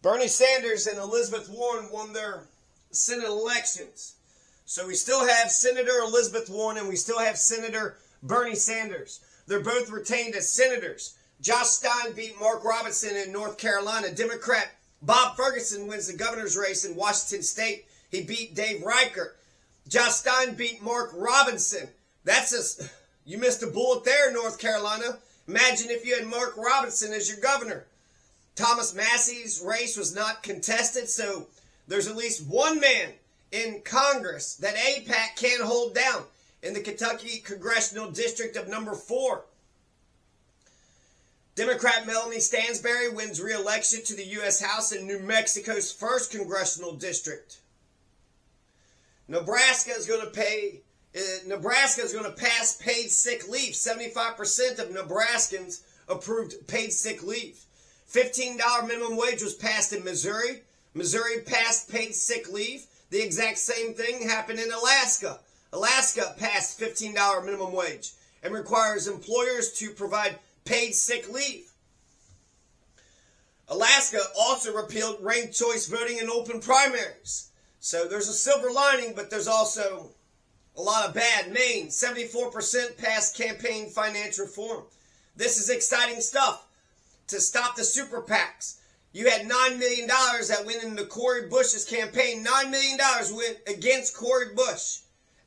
Bernie Sanders and Elizabeth Warren won their Senate elections. So we still have Senator Elizabeth Warren and we still have Senator Bernie Sanders. They're both retained as senators. Josh Stein beat Mark Robinson in North Carolina. Democrat Bob Ferguson wins the governor's race in Washington State. He beat Dave Reichert. Josh Stein beat Mark Robinson. You missed a bullet there, North Carolina. Imagine if you had Mark Robinson as your governor. Thomas Massey's race was not contested, so there's at least one man in Congress that AIPAC can't hold down in the Kentucky Congressional District of number 4. Democrat Melanie Stansbury wins re-election to the U.S. House in New Mexico's 1st Congressional District. Nebraska is going to pass paid sick leave. 75% of Nebraskans approved paid sick leave. $15 minimum wage was passed in Missouri. Missouri passed paid sick leave. The exact same thing happened in Alaska. Alaska passed $15 minimum wage and requires employers to provide paid sick leave. Alaska also repealed ranked choice voting in open primaries. So there's a silver lining, but there's also a lot of bad. Maine, 74% passed campaign finance reform. This is exciting stuff. To stop the super PACs. You had $9 million that went into Cori Bush's campaign. $9 million went against Cori Bush.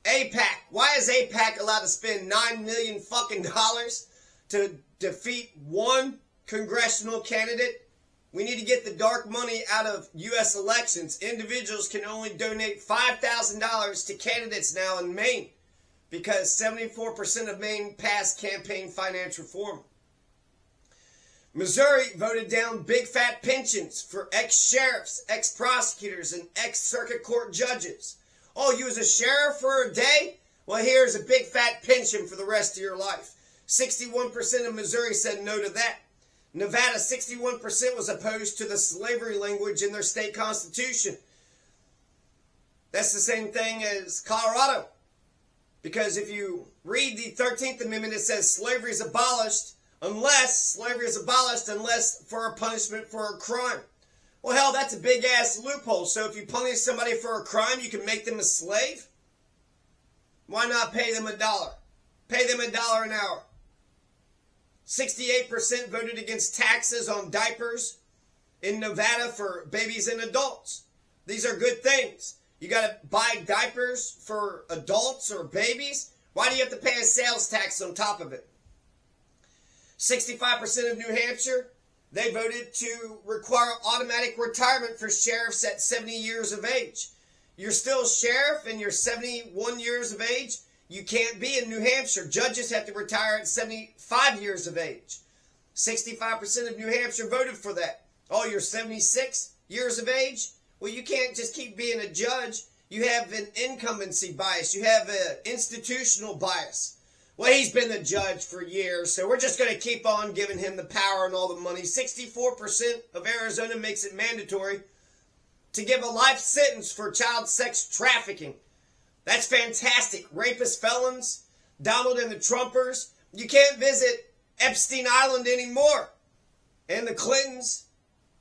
AIPAC. Why is AIPAC allowed to spend $9 million fucking dollars to defeat one congressional candidate? We need to get the dark money out of U.S. elections. Individuals can only donate $5,000 to candidates now in Maine because 74% of Maine passed campaign finance reform. Missouri voted down big fat pensions for ex-sheriffs, ex-prosecutors, and ex-circuit court judges. Oh, you was a sheriff for a day? Well, here's a big fat pension for the rest of your life. 61% of Missouri said no to that. Nevada, 61% was opposed to the slavery language in their state constitution. That's the same thing as Colorado. Because if you read the 13th Amendment, it says slavery is abolished unless for a punishment for a crime. Well, hell, that's a big-ass loophole. So if you punish somebody for a crime, you can make them a slave? Why not pay them $1? Pay them $1 an hour. 68% voted against taxes on diapers in Nevada for babies and adults. These are good things. You got to buy diapers for adults or babies? Why do you have to pay a sales tax on top of it? 65% of New Hampshire, they voted to require automatic retirement for sheriffs at 70 years of age. You're still a sheriff and you're 71 years of age, you can't be in New Hampshire. Judges have to retire at 75 years of age. 65% of New Hampshire voted for that. Oh, you're 76 years of age? Well, you can't just keep being a judge. You have an incumbency bias. You have an institutional bias. Well, he's been the judge for years, so we're just going to keep on giving him the power and all the money. 64% of Arizona makes it mandatory to give a life sentence for child sex trafficking. That's fantastic. Rapist felons, Donald and the Trumpers. You can't visit Epstein Island anymore. And the Clintons,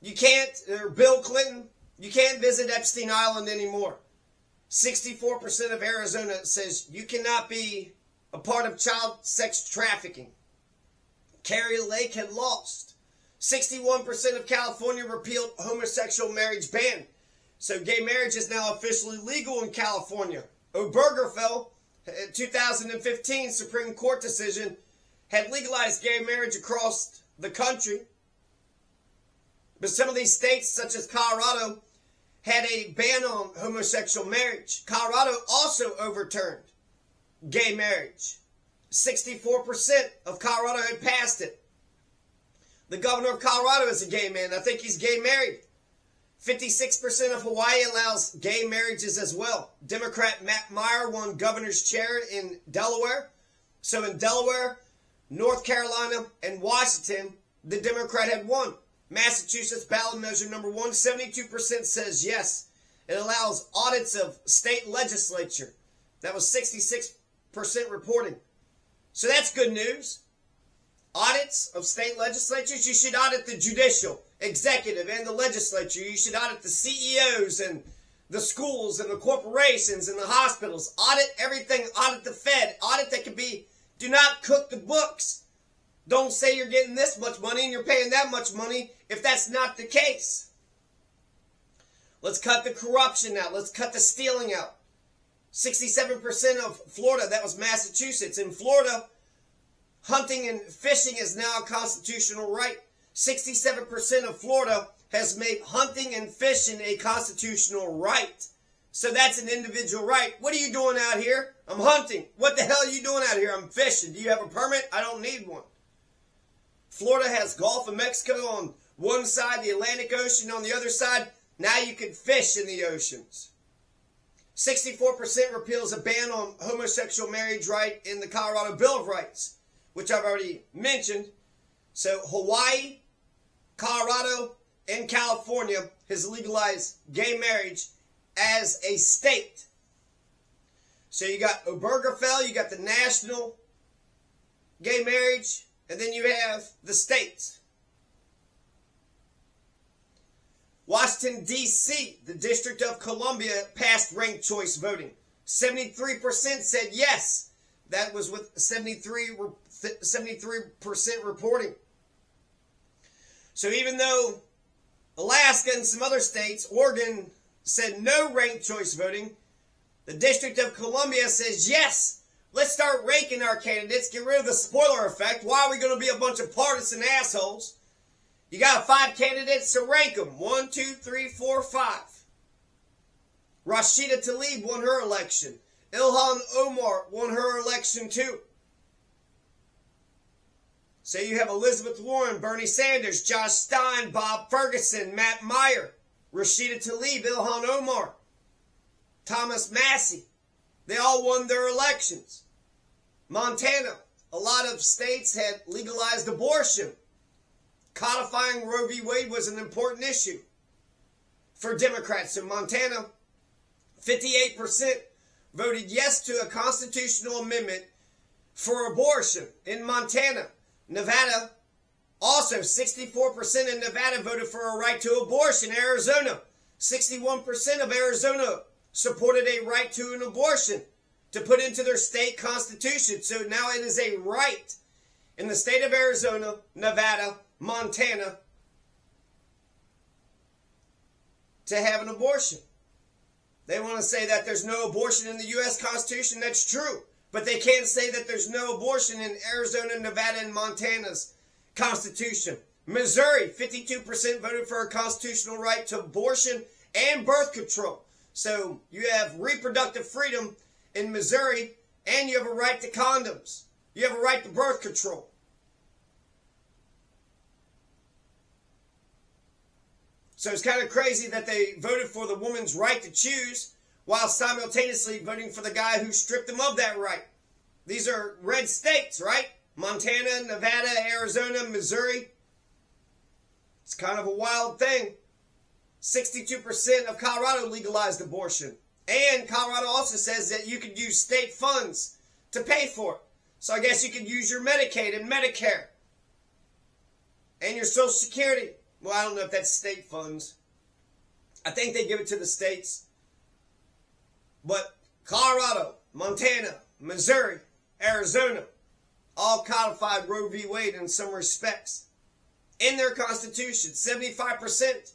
you can't, or Bill Clinton, you can't visit Epstein Island anymore. 64% of Arizona says you cannot be a part of child sex trafficking. Carrie Lake had lost. 61% of California repealed homosexual marriage ban. So gay marriage is now officially legal in California. Obergefell, 2015 Supreme Court decision, had legalized gay marriage across the country. But some of these states, such as Colorado, had a ban on homosexual marriage. Colorado also overturned gay marriage. 64% of Colorado had passed it. The governor of Colorado is a gay man. I think he's gay married. 56% of Hawaii allows gay marriages as well. Democrat Matt Meyer won governor's chair in Delaware. So in Delaware, North Carolina, and Washington, the Democrat had won. Massachusetts ballot measure number 1, 72% says yes. It allows audits of state legislature. That was 66% reporting. So that's good news. Audits of state legislatures. You should audit the judicial. executive and the legislature. You should audit the CEOs and the schools and the corporations and the hospitals. Audit everything. Audit the Fed. Audit that could be, do not cook the books. Don't say you're getting this much money and you're paying that much money if that's not the case. Let's cut the corruption out. Let's cut the stealing out. 67% of Florida, that was Massachusetts. In Florida, hunting and fishing is now a constitutional right. 67% of Florida has made hunting and fishing a constitutional right. So that's an individual right. What are you doing out here? I'm hunting. What the hell are you doing out here? I'm fishing. Do you have a permit? I don't need one. Florida has Gulf of Mexico on one side, the Atlantic Ocean on the other side. Now you can fish in the oceans. 64% repeals a ban on homosexual marriage right in the Colorado Bill of Rights, which I've already mentioned. So Hawaii, Colorado, and California has legalized gay marriage as a state. So you got Obergefell, you got the national gay marriage, and then you have the states. Washington, D.C., the District of Columbia, passed ranked choice voting. 73% said yes. That was with 73% reporting. So even though Alaska and some other states, Oregon, said no ranked choice voting, the District of Columbia says yes. Let's start ranking our candidates. Get rid of the spoiler effect. Why are we going to be a bunch of partisan assholes? You got 5 candidates, so rank them. 1, 2, 3, 4, 5. Rashida Tlaib won her election. Ilhan Omar won her election too. So you have Elizabeth Warren, Bernie Sanders, Josh Stein, Bob Ferguson, Matt Meyer, Rashida Tlaib, Ilhan Omar, Thomas Massey. They all won their elections. Montana, a lot of states had legalized abortion. Codifying Roe v. Wade was an important issue for Democrats. In Montana, 58% voted yes to a constitutional amendment for abortion. In Montana, Nevada, also 64% in Nevada voted for a right to abortion. Arizona, 61% of Arizona supported a right to an abortion to put into their state constitution. So now it is a right in the state of Arizona, Nevada, Montana to have an abortion. They want to say that there's no abortion in the U.S. Constitution. That's true. But they can't say that there's no abortion in Arizona, Nevada, and Montana's Constitution. Missouri, 52% voted for a constitutional right to abortion and birth control. So you have reproductive freedom in Missouri, and you have a right to condoms. You have a right to birth control. So it's kind of crazy that they voted for the woman's right to choose while simultaneously voting for the guy who stripped them of that right. These are red states, right? Montana, Nevada, Arizona, Missouri. It's kind of a wild thing. 62% of Colorado legalized abortion. And Colorado also says that you could use state funds to pay for it. So I guess you could use your Medicaid and Medicare. And your Social Security. Well, I don't know if that's state funds. I think they give it to the states. But Colorado, Montana, Missouri, Arizona, all codified Roe v. Wade in some respects. In their constitution, 75%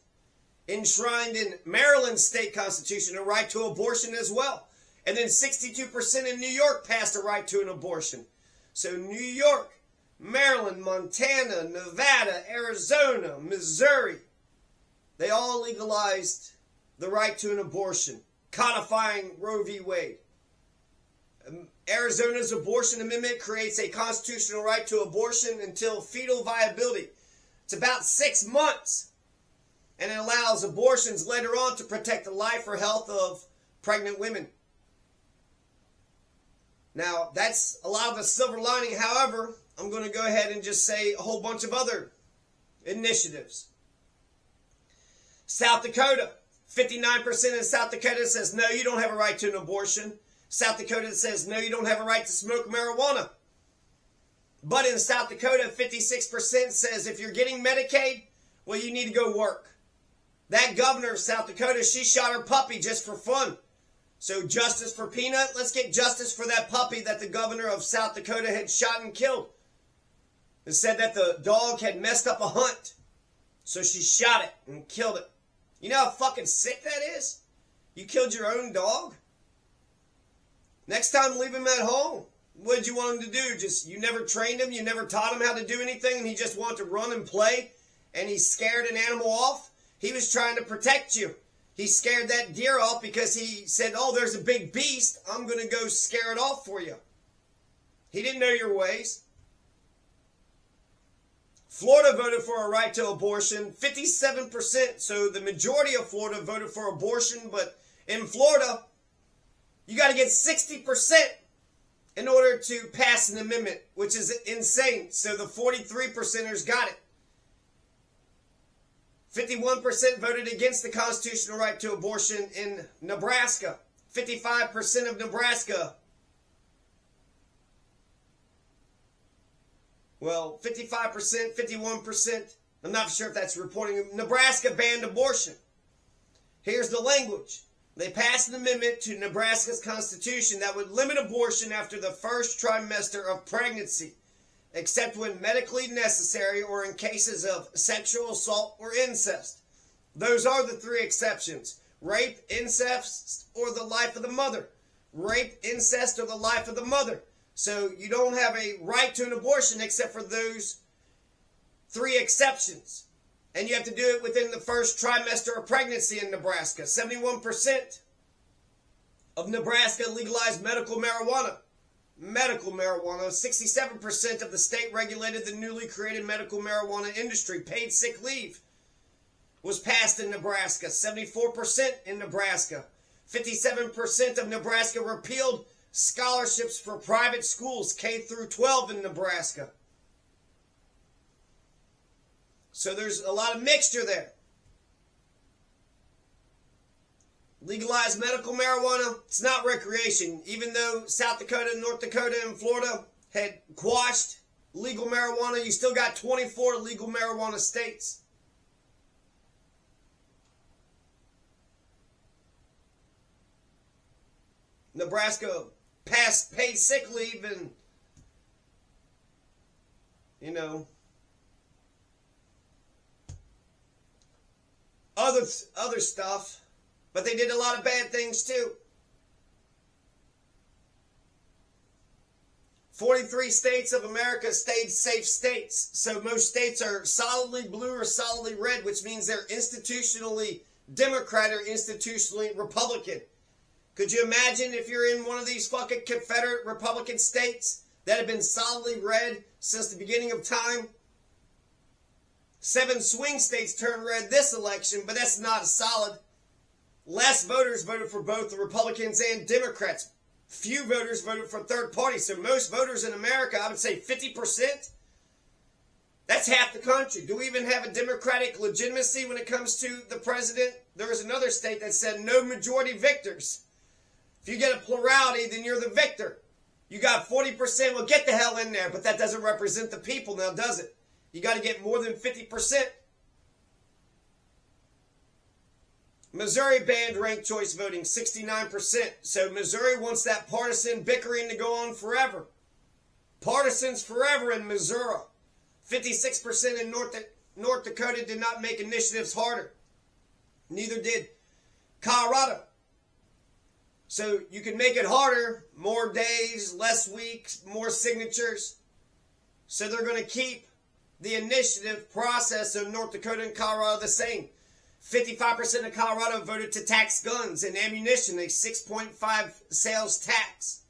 enshrined in Maryland's state constitution a right to abortion as well. And then 62% in New York passed a right to an abortion. So New York, Maryland, Montana, Nevada, Arizona, Missouri, they all legalized the right to an abortion, codifying Roe v. Wade. Arizona's abortion amendment creates a constitutional right to abortion until fetal viability. It's about 6 months. And it allows abortions later on to protect the life or health of pregnant women. Now, that's a lot of the silver lining. However, I'm going to go ahead and just say a whole bunch of other initiatives. South Dakota, 59% in South Dakota says, no, you don't have a right to an abortion. South Dakota says, no, you don't have a right to smoke marijuana. But in South Dakota, 56% says if you're getting Medicaid, Well, you need to go work. That governor of South Dakota, she shot her puppy just for fun. So justice for Peanut? Let's get justice for that puppy that the governor of South Dakota had shot and killed. It said that the dog had messed up a hunt. So she shot it and killed it. You know how fucking sick that is? You killed your own dog? Next time, leave him at home. What did you want him to do? You never trained him? You never taught him how to do anything? And he just wanted to run and play? And he scared an animal off? He was trying to protect you. He scared that deer off because he said, oh, there's a big beast. I'm going to go scare it off for you. He didn't know your ways. Florida voted for a right to abortion, 57%. So the majority of Florida voted for abortion. But in Florida, you got to get 60% in order to pass an amendment, which is insane. So the 43%ers got it. 51% voted against the constitutional right to abortion in Nebraska. 55% of Nebraska. Well, 55%, 51%. I'm not sure if that's reporting. Nebraska banned abortion. Here's the language. They passed an amendment to Nebraska's constitution that would limit abortion after the first trimester of pregnancy, except when medically necessary or in cases of sexual assault or incest. Those are the three exceptions. Rape, incest, or the life of the mother. Rape, incest, or the life of the mother. So you don't have a right to an abortion except for those three exceptions. And you have to do it within the first trimester of pregnancy in Nebraska. 71% of Nebraska legalized medical marijuana. Medical marijuana. 67% of the state regulated the newly created medical marijuana industry. Paid sick leave was passed in Nebraska. 74% in Nebraska. 57% of Nebraska repealed scholarships for private schools, K through 12 in Nebraska. So there's a lot of mixture there. Legalized medical marijuana, it's not recreation. Even though South Dakota, North Dakota, and Florida had quashed legal marijuana, you still got 24 legal marijuana states. Nebraska passed paid sick leave and, other stuff, but they did a lot of bad things too. 43 states of America stayed safe states. So most states are solidly blue or solidly red, which means they're institutionally Democrat or institutionally Republican. Could you imagine if you're in one of these fucking Confederate Republican states that have been solidly red since the beginning of time? 7 swing states turned red this election, but that's not a solid. Less voters voted for both the Republicans and Democrats. Few voters voted for third parties. So most voters in America, I would say 50%. That's half the country. Do we even have a democratic legitimacy when it comes to the president? There was another state that said no majority victors. If you get a plurality, then you're the victor. You got 40%, well, get the hell in there. But that doesn't represent the people now, does it? You got to get more than 50%. Missouri banned ranked choice voting, 69%. So Missouri wants that partisan bickering to go on forever. Partisans forever in Missouri. 56% in North Dakota did not make initiatives harder. Neither did Colorado. So you can make it harder, more days, less weeks, more signatures. So they're going to keep the initiative process of North Dakota and Colorado the same. 55% of Colorado voted to tax guns and ammunition, a 6.5 sales tax.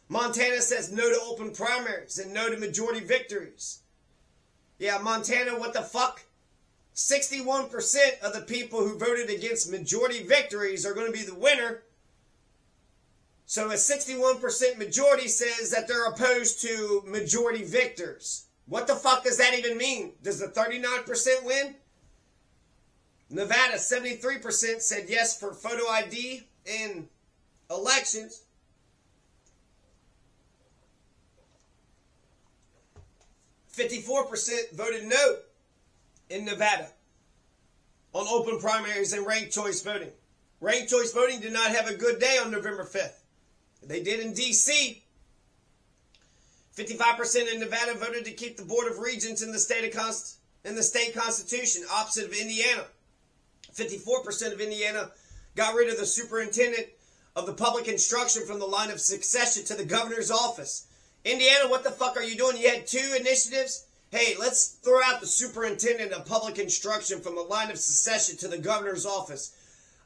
Montana says no to open primaries and no to majority victories. Yeah, Montana, what the fuck? 61% of the people who voted against majority victories are going to be the winner. So a 61% majority says that they're opposed to majority victors. What the fuck does that even mean? Does the 39% win? Nevada, 73% said yes for photo ID in elections. .54% voted no in Nevada. on open primaries and ranked choice voting. Ranked choice voting did not have a good day on November 5th. They did in D.C. 55% in Nevada voted to keep the Board of Regents in the state constitution, opposite of Indiana. 54% of Indiana got rid of the superintendent of the public instruction from the line of succession to the governor's office. Indiana, what the fuck are you doing? You had 2 initiatives. Hey, let's throw out the superintendent of public instruction from the line of succession to the governor's office.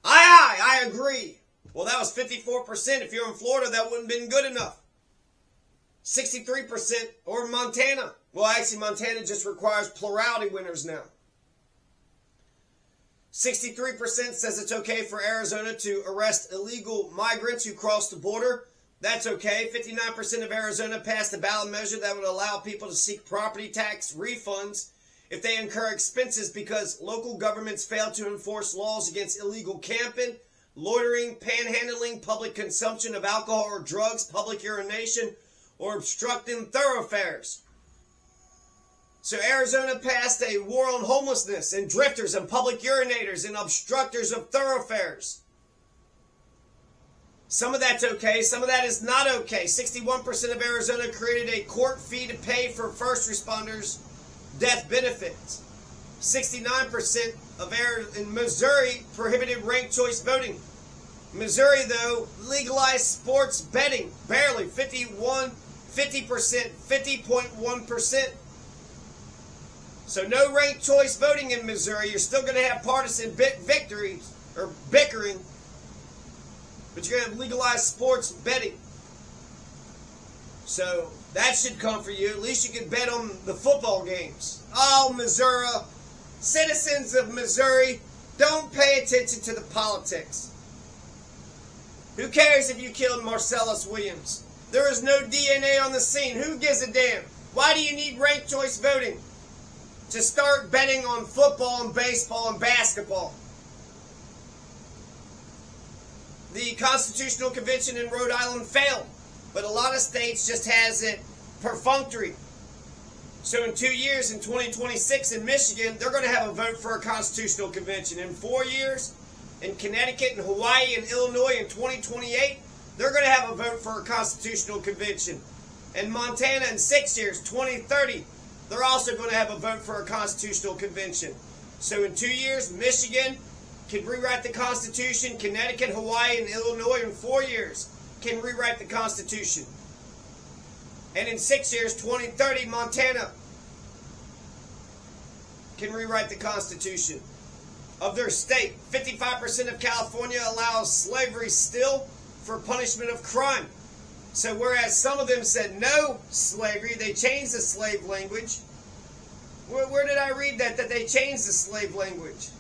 I agree. Well, that was 54%. If you're in Florida, that wouldn't have been good enough. 63% or Montana. Well, actually, Montana just requires plurality winners now. 63% says it's okay for Arizona to arrest illegal migrants who cross the border. That's okay. 59% of Arizona passed a ballot measure that would allow people to seek property tax refunds if they incur expenses because local governments fail to enforce laws against illegal camping, loitering, panhandling, public consumption of alcohol or drugs, public urination, or obstructing thoroughfares. So Arizona passed a war on homelessness and drifters and public urinators and obstructors of thoroughfares. Some of that's okay, some of that is not okay. 61% of Arizona created a court fee to pay for first responders' death benefits. 69% in Missouri prohibited ranked choice voting. Missouri, though, legalized sports betting. Barely. 50.1%. So no ranked choice voting in Missouri. You're still going to have partisan victories, or bickering, but you're going to have legalized sports betting. So that should come for you. At least you can bet on the football games. Oh, Missouri. Citizens of Missouri, don't pay attention to the politics. Who cares if you killed Marcellus Williams? There is no DNA on the scene. Who gives a damn? Why do you need ranked choice voting? To start betting on football and baseball and basketball. The Constitutional Convention in Rhode Island failed, but a lot of states just has it perfunctory. So in 2 years, in 2026 in Michigan, they're going to have a vote for a Constitutional Convention. In 4 years, in Connecticut and Hawaii and Illinois in 2028, they're going to have a vote for a Constitutional Convention. In Montana in 6 years, 2030, they're also going to have a vote for a Constitutional Convention. So in 2 years, Michigan can rewrite the Constitution. Connecticut, Hawaii, and Illinois in 4 years can rewrite the Constitution. And in 6 years, 2030, Montana can rewrite the Constitution of their state. 55% of California allows slavery still for punishment of crime. So whereas some of them said no slavery, they changed the slave language. Where did I read that they changed the slave language?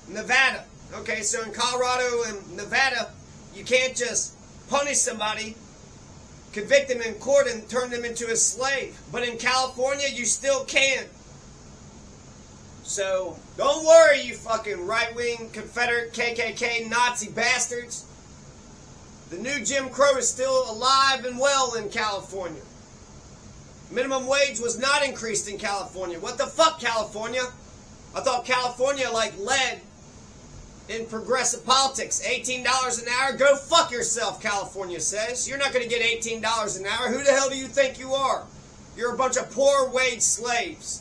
Nevada. Okay, so in Colorado and Nevada, you can't just punish somebody, convict them in court, and turn them into a slave. But in California, you still can. So don't worry, you fucking right-wing, Confederate, KKK, Nazi bastards. The new Jim Crow is still alive and well in California. Minimum wage was not increased in California. What the fuck, California? I thought California led in progressive politics. $18 an hour? Go fuck yourself, California says. You're not going to get $18 an hour. Who the hell do you think you are? You're a bunch of poor wage slaves.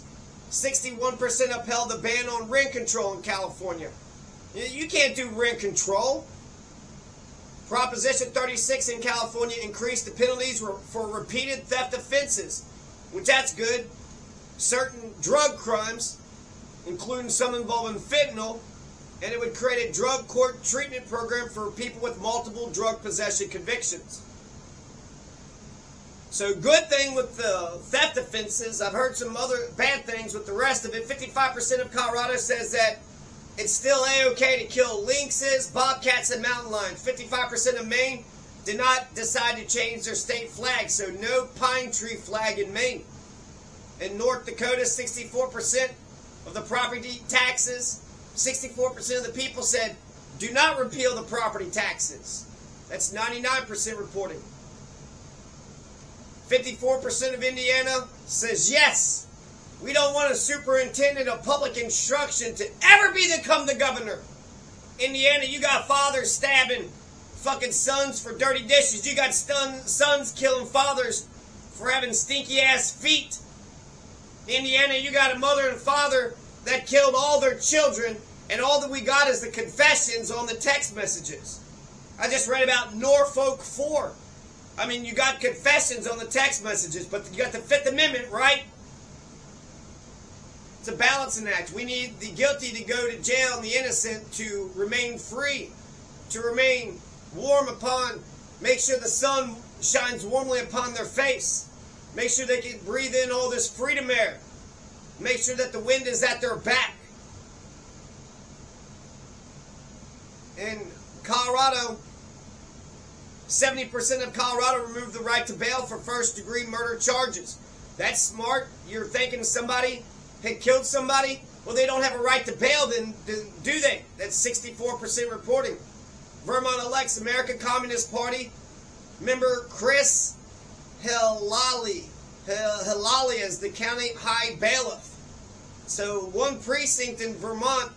61% upheld the ban on rent control in California. You can't do rent control. Proposition 36 in California increased the penalties for repeated theft offenses, which that's good. Certain drug crimes, including some involving fentanyl, and it would create a drug court treatment program for people with multiple drug possession convictions. So good thing with the theft offenses. I've heard some other bad things with the rest of it. 55% of Colorado says that it's still A-okay to kill lynxes, bobcats, and mountain lions. 55% of Maine did not decide to change their state flag, so no pine tree flag in Maine. In North Dakota, 64% of the property taxes, 64% of the people said, do not repeal the property taxes. That's 99% reporting. 54% of Indiana says yes. We don't want a superintendent of public instruction to ever become the governor. Indiana, you got fathers stabbing fucking sons for dirty dishes. You got sons killing fathers for having stinky ass feet. Indiana, you got a mother and father that killed all their children, and all that we got is the confessions on the text messages. I just read about Norfolk 4. I mean, you got confessions on the text messages, but you got the Fifth Amendment, right? It's a balancing act. We need the guilty to go to jail and the innocent to remain free, to remain warm upon, make sure the sun shines warmly upon their face, make sure they can breathe in all this freedom air, make sure that the wind is at their back. In Colorado, 70% of Colorado removed the right to bail for first-degree murder charges. That's smart. You're thinking somebody had killed somebody? Well, they don't have a right to bail, then do they? That's 64% reporting. Vermont elects American Communist Party member Chris Hilali as the county high bailiff. So one precinct in Vermont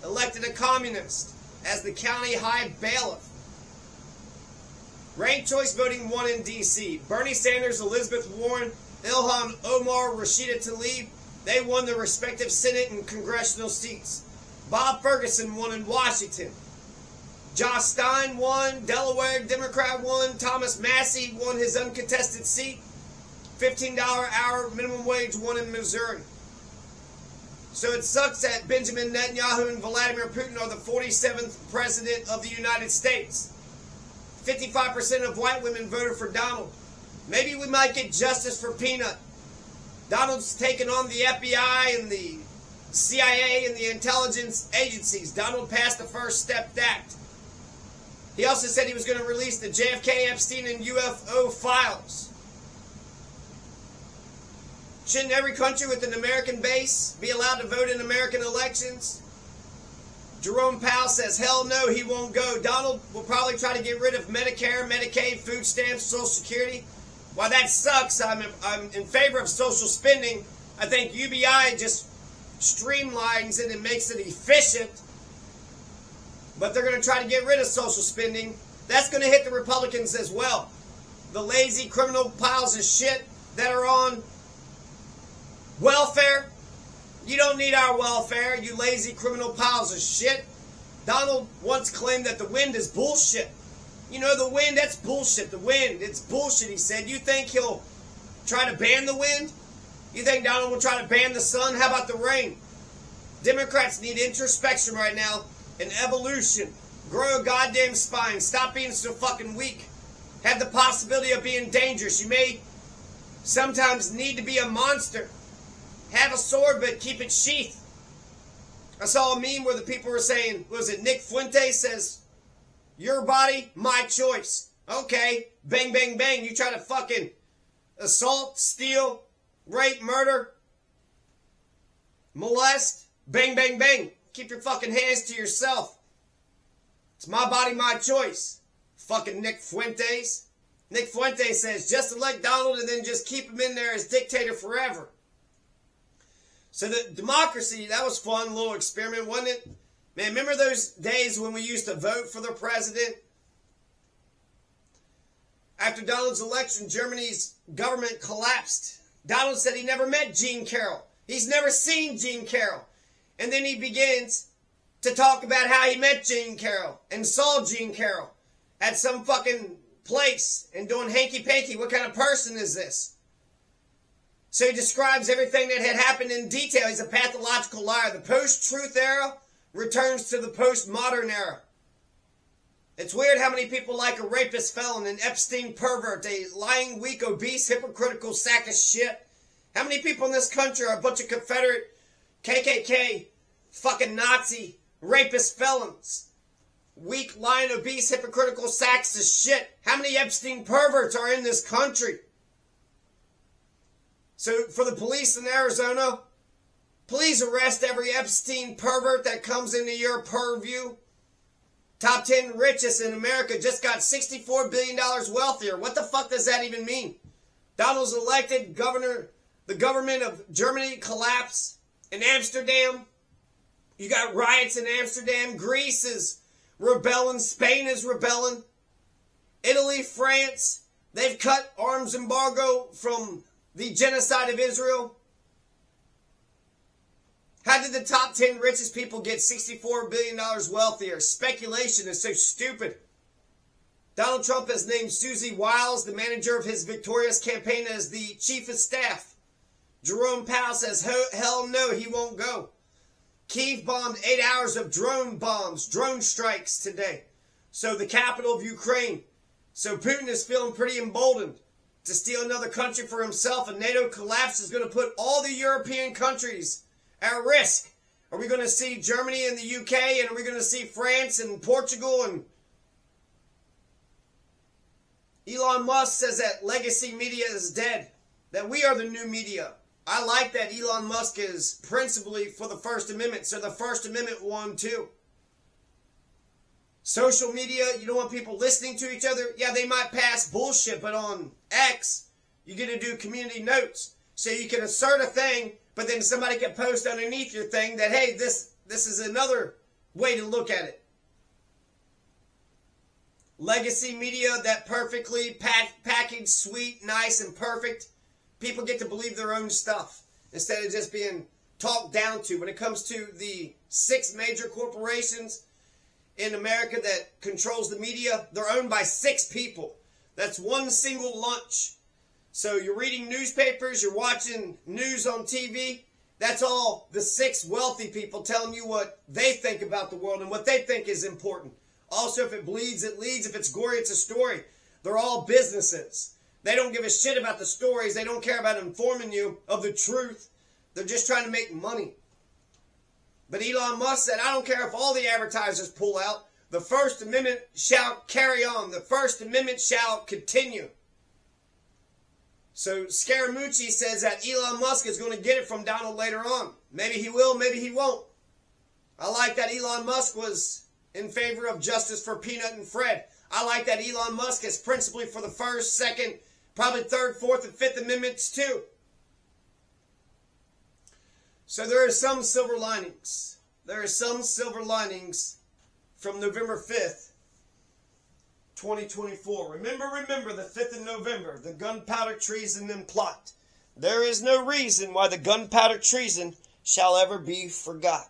elected a communist as the county high bailiff. Ranked choice voting won in D.C. Bernie Sanders, Elizabeth Warren, Ilhan Omar, Rashida Tlaib, they won their respective Senate and congressional seats. Bob Ferguson won in Washington. Josh Stein won. Delaware Democrat won. Thomas Massey won his uncontested seat. $15 hour minimum wage won in Missouri. So it sucks that Benjamin Netanyahu and Vladimir Putin are the 47th president of the United States. 55% of white women voted for Donald. Maybe we might get justice for Peanut. Donald's taken on the FBI and the CIA and the intelligence agencies. Donald passed the First Step Act. He also said he was going to release the JFK, Epstein, and UFO files. Shouldn't every country with an American base be allowed to vote in American elections? Jerome Powell says, hell no, he won't go. Donald will probably try to get rid of Medicare, Medicaid, food stamps, Social Security. While that sucks, I'm in favor of social spending. I think UBI just streamlines it and makes it efficient. But they're going to try to get rid of social spending. That's going to hit the Republicans as well. The lazy criminal piles of shit that are on welfare. You don't need our welfare, you lazy criminal piles of shit. Donald once claimed that the wind is bullshit. You know, the wind, that's bullshit. The wind, it's bullshit, he said. You think he'll try to ban the wind? You think Donald will try to ban the sun? How about the rain? Democrats need introspection right now and evolution. Grow a goddamn spine. Stop being so fucking weak. Have the possibility of being dangerous. You may sometimes need to be a monster. Have a sword, but keep it sheathed. I saw a meme where the people were saying, was it Nick Fuente says, your body, my choice. Okay, bang, bang, bang. You try to fucking assault, steal, rape, murder, molest, bang, bang, bang. Keep your fucking hands to yourself. It's my body, my choice. Fucking Nick Fuentes. Nick Fuentes says, just elect Donald and then just keep him in there as dictator forever. So the democracy, that was fun, little experiment, wasn't it? Man, remember those days when we used to vote for the president? After Donald's election, Germany's government collapsed. Donald said he never met Jean Carroll. He's never seen Jean Carroll. And then he begins to talk about how he met Jean Carroll and saw Jean Carroll at some fucking place and doing hanky-panky. What kind of person is this? So he describes everything that had happened in detail. He's a pathological liar. The post-truth era returns to the postmodern era. It's weird how many people like a rapist felon, an Epstein pervert, a lying, weak, obese, hypocritical sack of shit. How many people in this country are a bunch of Confederate, KKK, fucking Nazi, rapist felons? Weak, lying, obese, hypocritical sacks of shit. How many Epstein perverts are in this country? So for the police in Arizona, please arrest every Epstein pervert that comes into your purview. Top 10 richest in America just got $64 billion wealthier. What the fuck does that even mean? Donald's elected. Governor the government of Germany collapse. In Amsterdam, you got riots in Amsterdam. Greece is rebelling. Spain is rebelling. Italy, France, they've cut arms embargo from the genocide of Israel. How did the top 10 richest people get $64 billion wealthier? Speculation is so stupid. Donald Trump has named Susie Wiles, the manager of his victorious campaign, as the chief of staff. Jerome Powell says, hell no, he won't go. Kyiv bombed 8 hours of drone bombs, drone strikes today. So the capital of Ukraine. So Putin is feeling pretty emboldened to steal another country for himself. And NATO collapse is going to put all the European countries at risk. Are we going to see Germany and the UK? And are we going to see France and Portugal? And Elon Musk says that legacy media is dead. That we are the new media. I like that Elon Musk is principally for the First Amendment. So the First Amendment won too. Social media, you don't want people listening to each other. Yeah, they might pass bullshit, but on X, you get to do community notes. So you can assert a thing, but then somebody can post underneath your thing that, hey, this is another way to look at it. Legacy media, that perfectly packaged, sweet, nice, and perfect. People get to believe their own stuff instead of just being talked down to. When it comes to the 6 major corporations in America that controls the media, they're owned by 6 people. That's one single lunch. So you're reading newspapers, you're watching news on TV. That's all the 6 wealthy people telling you what they think about the world and what they think is important. Also, if it bleeds, it leads. If it's gory, it's a story. They're all businesses. They don't give a shit about the stories. They don't care about informing you of the truth. They're just trying to make money. But Elon Musk said, I don't care if all the advertisers pull out. The First Amendment shall carry on. The First Amendment shall continue. So Scaramucci says that Elon Musk is going to get it from Donald later on. Maybe he will, maybe he won't. I like that Elon Musk was in favor of justice for Peanut and Fred. I like that Elon Musk is principally for the First, Second, probably Third, Fourth, and Fifth Amendments too. So there are some silver linings. There are some silver linings from November 5th, 2024. Remember the 5th of November, the gunpowder treason and plot. There is no reason why the gunpowder treason shall ever be forgot.